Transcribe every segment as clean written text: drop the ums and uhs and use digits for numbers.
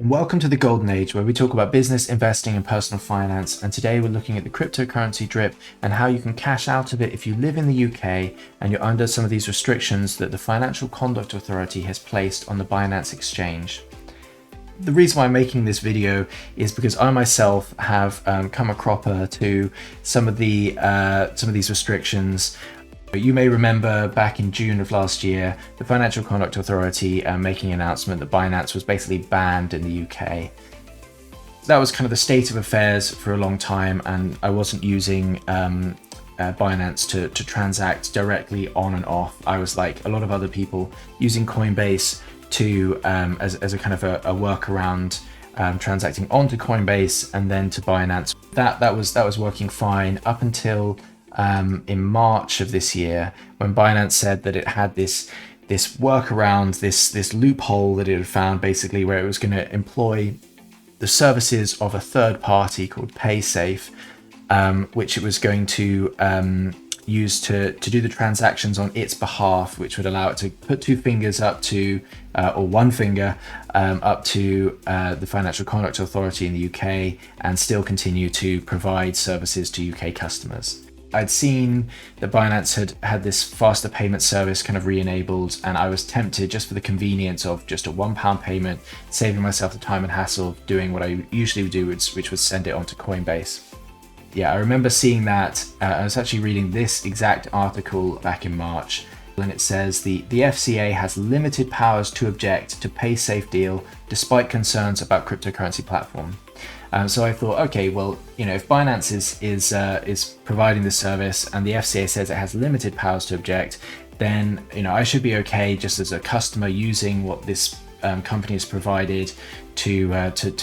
Welcome to the Golden Age, where we talk about business, investing, and personal finance. And today we're looking at the cryptocurrency drip and how you can cash out of it if you live in the UK and you're under some of these restrictions that the Financial Conduct Authority has placed on the Binance exchange. The reason why I'm making this video is because I myself have come a cropper to some of these restrictions. You may remember back in June of last year, the Financial Conduct Authority making an announcement that Binance was basically banned in the UK. That was kind of the state of affairs for a long time, and I wasn't using Binance to transact directly on and off. I was like a lot of other people using Coinbase to as a kind of a workaround, transacting onto Coinbase and then to Binance. That was working fine up until in March of this year, when Binance said that it had this workaround, this loophole that it had found, basically, where it was going to employ the services of a third party called Paysafe, which it was going to use to do the transactions on its behalf, which would allow it to put two fingers up to, or one finger up to the Financial Conduct Authority in the UK and still continue to provide services to UK customers. I'd seen that Binance had this faster payment service kind of re-enabled, and I was tempted, just for the convenience of just a £1 payment, saving myself the time and hassle of doing what I usually would do, which was send it onto Coinbase. Yeah, I remember seeing that. I was actually reading this exact article back in March, and it says the FCA has limited powers to object to Paysafe deal despite concerns about cryptocurrency platform. So I thought, okay, well, if Binance is providing the service and the FCA says it has limited powers to object, then I should be okay just as a customer using what this company has provided to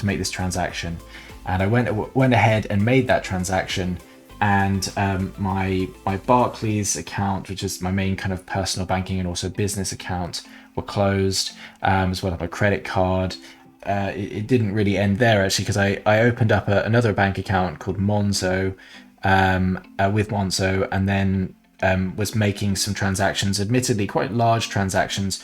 make this transaction. And I went ahead and made that transaction, and my Barclays account, which is my main kind of personal banking and also business account, were closed, as well as my credit card. It didn't really end there, actually, because I opened up another bank account called Monzo with Monzo, and then was making some transactions, admittedly quite large transactions,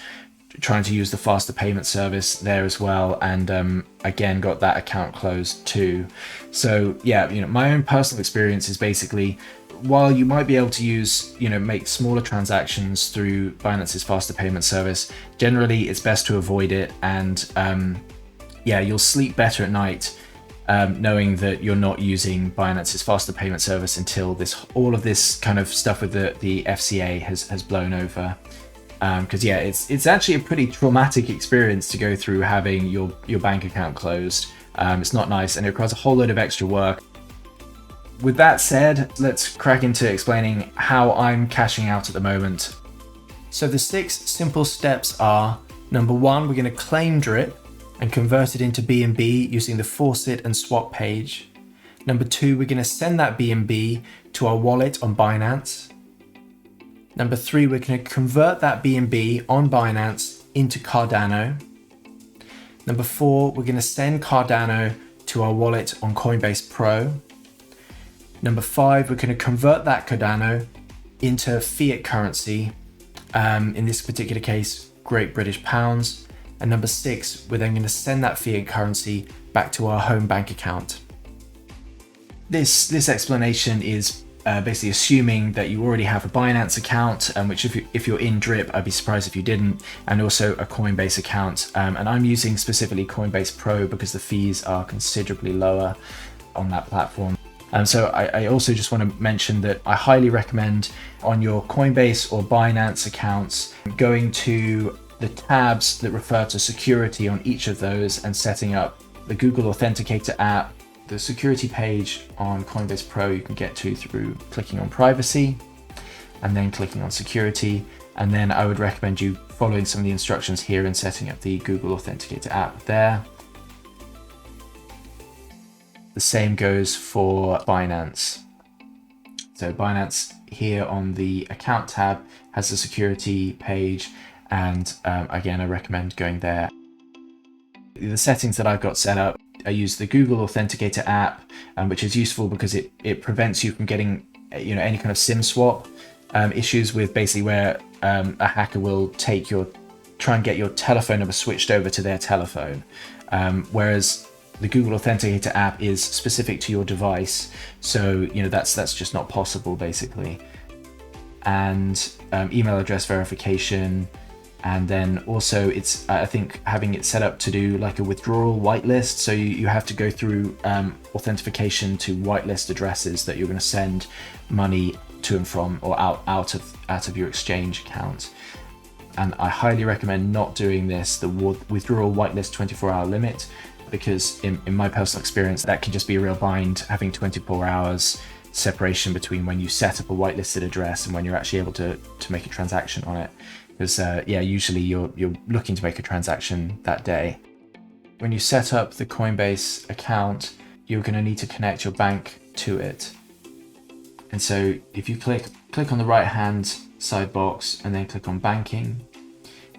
trying to use the faster payment service there as well, and again got that account closed too. So yeah, my own personal experience is basically, while you might be able to use, make smaller transactions through Binance's faster payment service, generally it's best to avoid it, and you'll sleep better at night knowing that you're not using Binance's faster payment service until all of this kind of stuff with the FCA has blown over. Because it's actually a pretty traumatic experience to go through having your bank account closed. It's not nice, and it requires a whole load of extra work. With that said, let's crack into explaining how I'm cashing out at the moment. So the 6 simple steps are: number 1, we're going to claim drip and convert it into BNB using the faucet and swap page. Number 2, we're going to send that BNB to our wallet on Binance. Number 3, we're going to convert that BNB on Binance into Cardano. Number 4, we're going to send Cardano to our wallet on Coinbase Pro. Number 5, we're going to convert that Cardano into fiat currency, in this particular case, Great British Pounds. And number 6, we're then going to send that fiat currency back to our home bank account. This explanation is basically assuming that you already have a Binance account, which if you're in drip, I'd be surprised if you didn't, and also a Coinbase account. And I'm using specifically Coinbase Pro because the fees are considerably lower on that platform. So I also just want to mention that I highly recommend, on your Coinbase or Binance accounts, going to the tabs that refer to security on each of those and setting up the Google Authenticator app. The security page on Coinbase Pro you can get to through clicking on privacy and then clicking on security. And then I would recommend you following some of the instructions here and setting up the Google Authenticator app there. The same goes for Binance. So Binance here on the account tab has the security page, and again, I recommend going there. The settings that I've got set up, I use the Google Authenticator app, which is useful because it prevents you from getting any kind of SIM swap issues with basically where a hacker will try and get your telephone number switched over to their telephone. whereas the Google Authenticator app is specific to your device. So, that's just not possible basically. And email address verification. And then also it's, I think, having it set up to do like a withdrawal whitelist. So you have to go through authentication to whitelist addresses that you're going to send money to and from, or out of your exchange account. And I highly recommend not doing this, the withdrawal whitelist 24-hour limit, because in my personal experience, that can just be a real bind, having 24 hours separation between when you set up a whitelisted address and when you're actually able to make a transaction on it. Because usually you're looking to make a transaction that day. When you set up the Coinbase account, you're going to need to connect your bank to it. And so if you click on the right hand side box and then click on banking,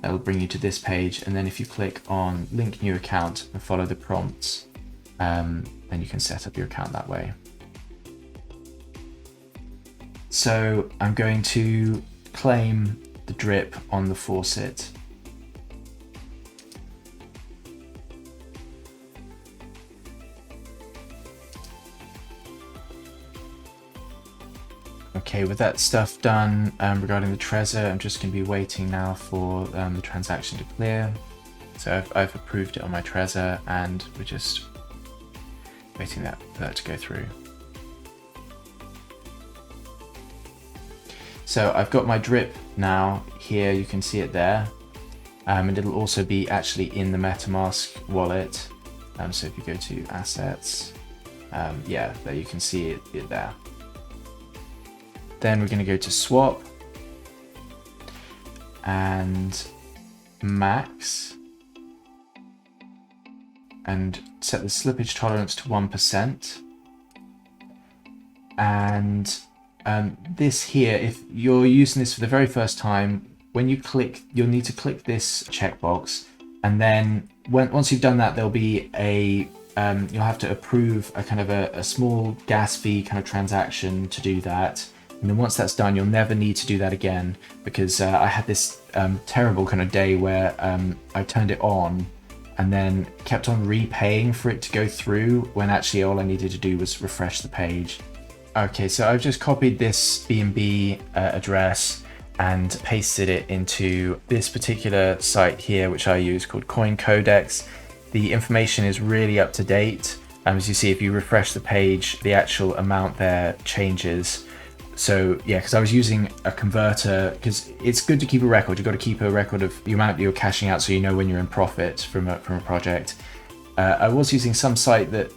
that will bring you to this page. And then if you click on link new account and follow the prompts, then you can set up your account that way. So I'm going to claim the drip on the faucet. Okay, with that stuff done regarding the Trezor, I'm just going to be waiting now for the transaction to clear. So I've approved it on my Trezor, and we're just waiting for that to go through. So I've got my drip now here, you can see it there, and it'll also be actually in the MetaMask wallet. So if you go to assets, there you can see it there. Then we're going to go to swap and max and set the slippage tolerance to 1%. And this here, if you're using this for the very first time, when you click, you'll need to click this checkbox, and then once you've done that, there'll be you'll have to approve a kind of a small gas fee kind of transaction to do that. And then once that's done, you'll never need to do that again, because I had this terrible kind of day where I turned it on and then kept on repaying for it to go through, when actually all I needed to do was refresh the page. Okay, so I've just copied this BNB address and pasted it into this particular site here, which I use, called Coin Codex. The information is really up to date. As you see, if you refresh the page, the actual amount there changes. So yeah, because I was using a converter, because it's good to keep a record. You've got to keep a record of the amount you're cashing out, so you know when you're in profit from a project. I was using some site that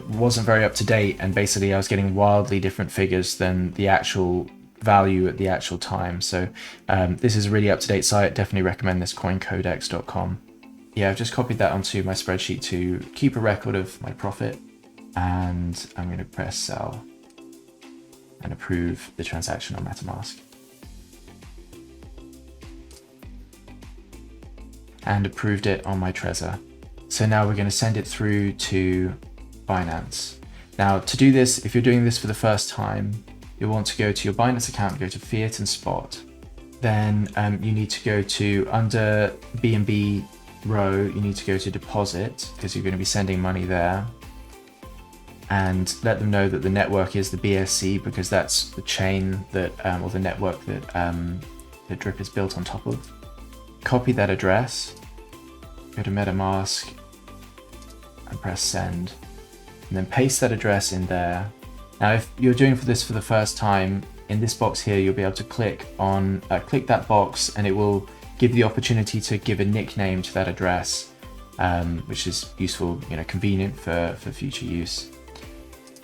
wasn't very up to date, and basically I was getting wildly different figures than the actual value at the actual time. So this is a really up to date site. Definitely recommend this, coincodex.com. Yeah, I've just copied that onto my spreadsheet to keep a record of my profit, and I'm going to press sell and approve the transaction on MetaMask. And approved it on my Trezor. So now we're going to send it through to Binance. Now to do this, if you're doing this for the first time, you'll want to go to your Binance account, go to fiat and spot. Then you need to go to, under BNB row, you need to go to deposit, because you're going to be sending money there. And let them know that the network is the BSC, because that's the chain that, or the network that the drip is built on top of. Copy that address, go to MetaMask and press send, and then paste that address in there. Now, if you're doing this for the first time, in this box here, you'll be able to click that box, and it will give the opportunity to give a nickname to that address, which is useful, convenient for future use.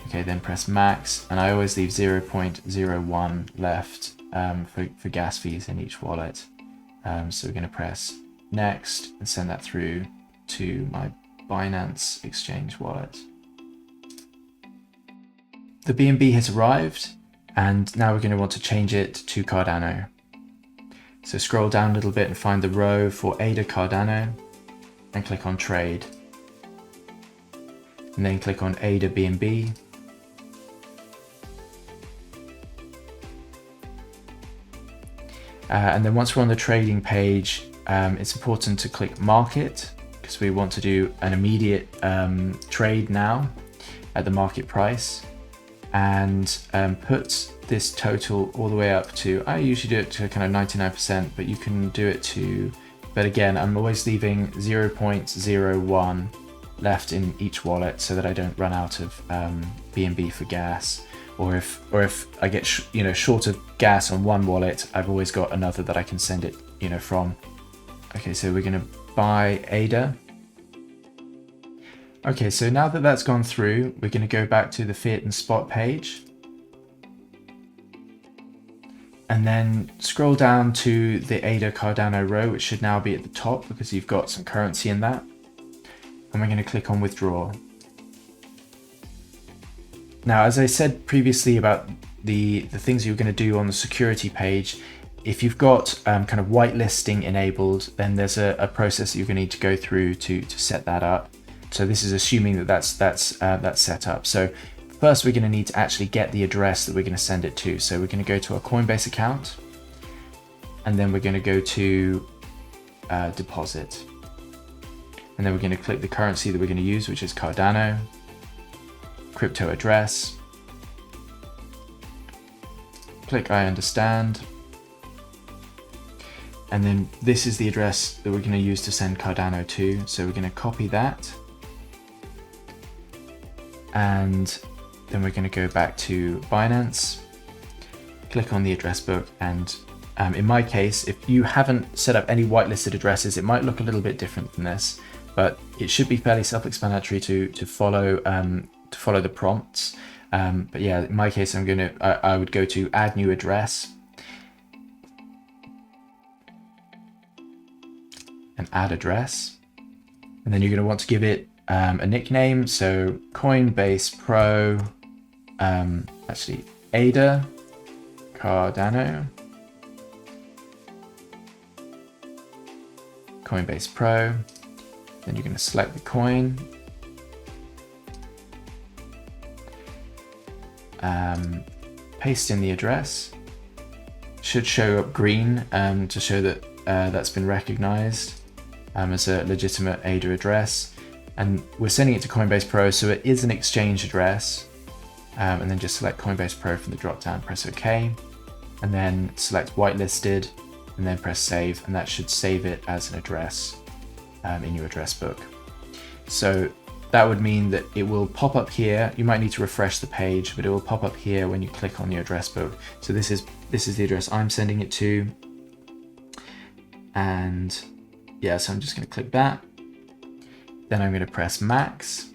Okay, then press max, and I always leave 0.01 left for gas fees in each wallet. So we're going to press next and send that through to my Binance exchange wallet. The BNB has arrived, and now we're going to want to change it to Cardano. So scroll down a little bit and find the row for ADA Cardano and click on trade. And then click on ADA BNB. And then once we're on the trading page, it's important to click market, because we want to do an immediate trade now at the market price, and put this total all the way up to, I usually do it to kind of 99%, but you can do it to, but again, I'm always leaving 0.01 left in each wallet so that I don't run out of BNB for gas, or if I get short of gas on one wallet, I've always got another that I can send it from. Okay, so we're going to buy ADA. Okay, so now that that's gone through, we're going to go back to the fiat and spot page, and then scroll down to the ADA Cardano row, which should now be at the top because you've got some currency in that. And we're going to click on withdraw. Now, as I said previously about the things you're going to do on the security page, if you've got kind of whitelisting enabled, then there's a process that you're going to need to go through to set that up. So this is assuming that that's set up. So first, we're going to need to actually get the address that we're going to send it to. So we're going to go to our Coinbase account, and then we're going to go to deposit. And then we're going to click the currency that we're going to use, which is Cardano, crypto address, click I understand. And then this is the address that we're going to use to send Cardano to. So we're going to copy that. And then we're going to go back to Binance, click on the address book, and in my case, if you haven't set up any whitelisted addresses, it might look a little bit different than this, but it should be fairly self-explanatory to follow the prompts. But yeah, in my case, I would go to add new address and add address, and then you're going to want to give it a nickname. So Coinbase Pro, actually ADA Cardano, Coinbase Pro. Then you're going to select the coin, paste in the address. Should show up green to show that that's been recognized as a legitimate ADA address. And we're sending it to Coinbase Pro, so it is an exchange address. And then just select Coinbase Pro from the drop-down, press OK, and then select whitelisted, and then press save, and that should save it as an address in your address book. So that would mean that it will pop up here. You might need to refresh the page, but it will pop up here when you click on the address book. So this is the address I'm sending it to. And yeah, so I'm just going to click that. Then I'm going to press max,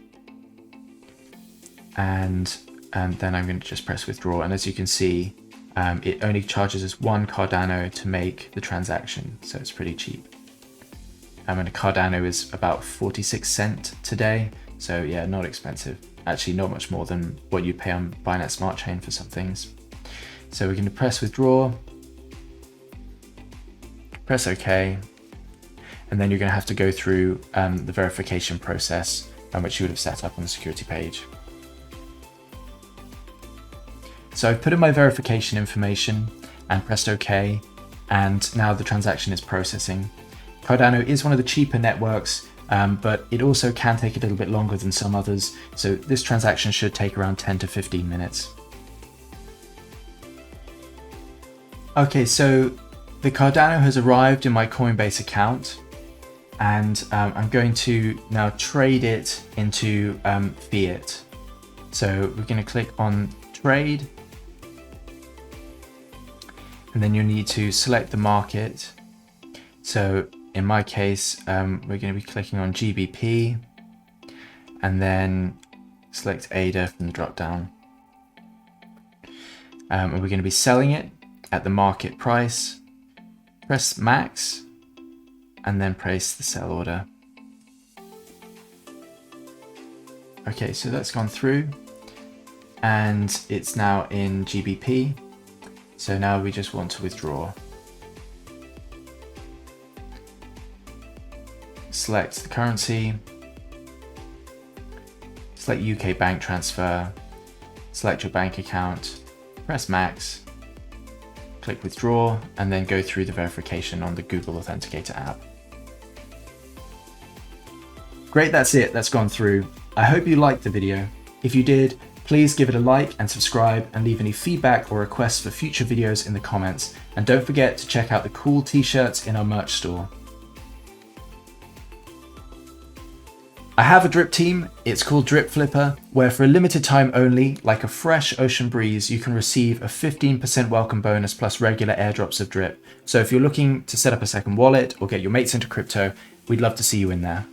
and then I'm going to just press withdraw. And as you can see, it only charges us 1 Cardano to make the transaction, so it's pretty cheap. And a Cardano is about 46 cents today, so yeah, not expensive. Actually, not much more than what you pay on Binance Smart Chain for some things. So we're going to press withdraw, press OK. And then you're going to have to go through the verification process, which you would have set up on the security page. So I've put in my verification information and pressed OK, and now the transaction is processing. Cardano is one of the cheaper networks, but it also can take a little bit longer than some others. So this transaction should take around 10 to 15 minutes. Okay, so the Cardano has arrived in my Coinbase account. And I'm going to now trade it into fiat. So we're going to click on trade, and then you'll need to select the market. So in my case, we're going to be clicking on GBP, and then select ADA from the drop down. And we're going to be selling it at the market price. Press max, and then place the sell order. Okay, so that's gone through, and it's now in GBP. So now we just want to withdraw. Select the currency, select UK bank transfer, select your bank account, press max, click withdraw, and then go through the verification on the Google Authenticator app. Great, that's it, that's gone through. I hope you liked the video. If you did, please give it a like and subscribe, and leave any feedback or requests for future videos in the comments. And don't forget to check out the cool t-shirts in our merch store. I have a drip team, it's called Drip Flipper, where for a limited time only, like a fresh ocean breeze, you can receive a 15% welcome bonus plus regular airdrops of drip. So if you're looking to set up a second wallet or get your mates into crypto, we'd love to see you in there.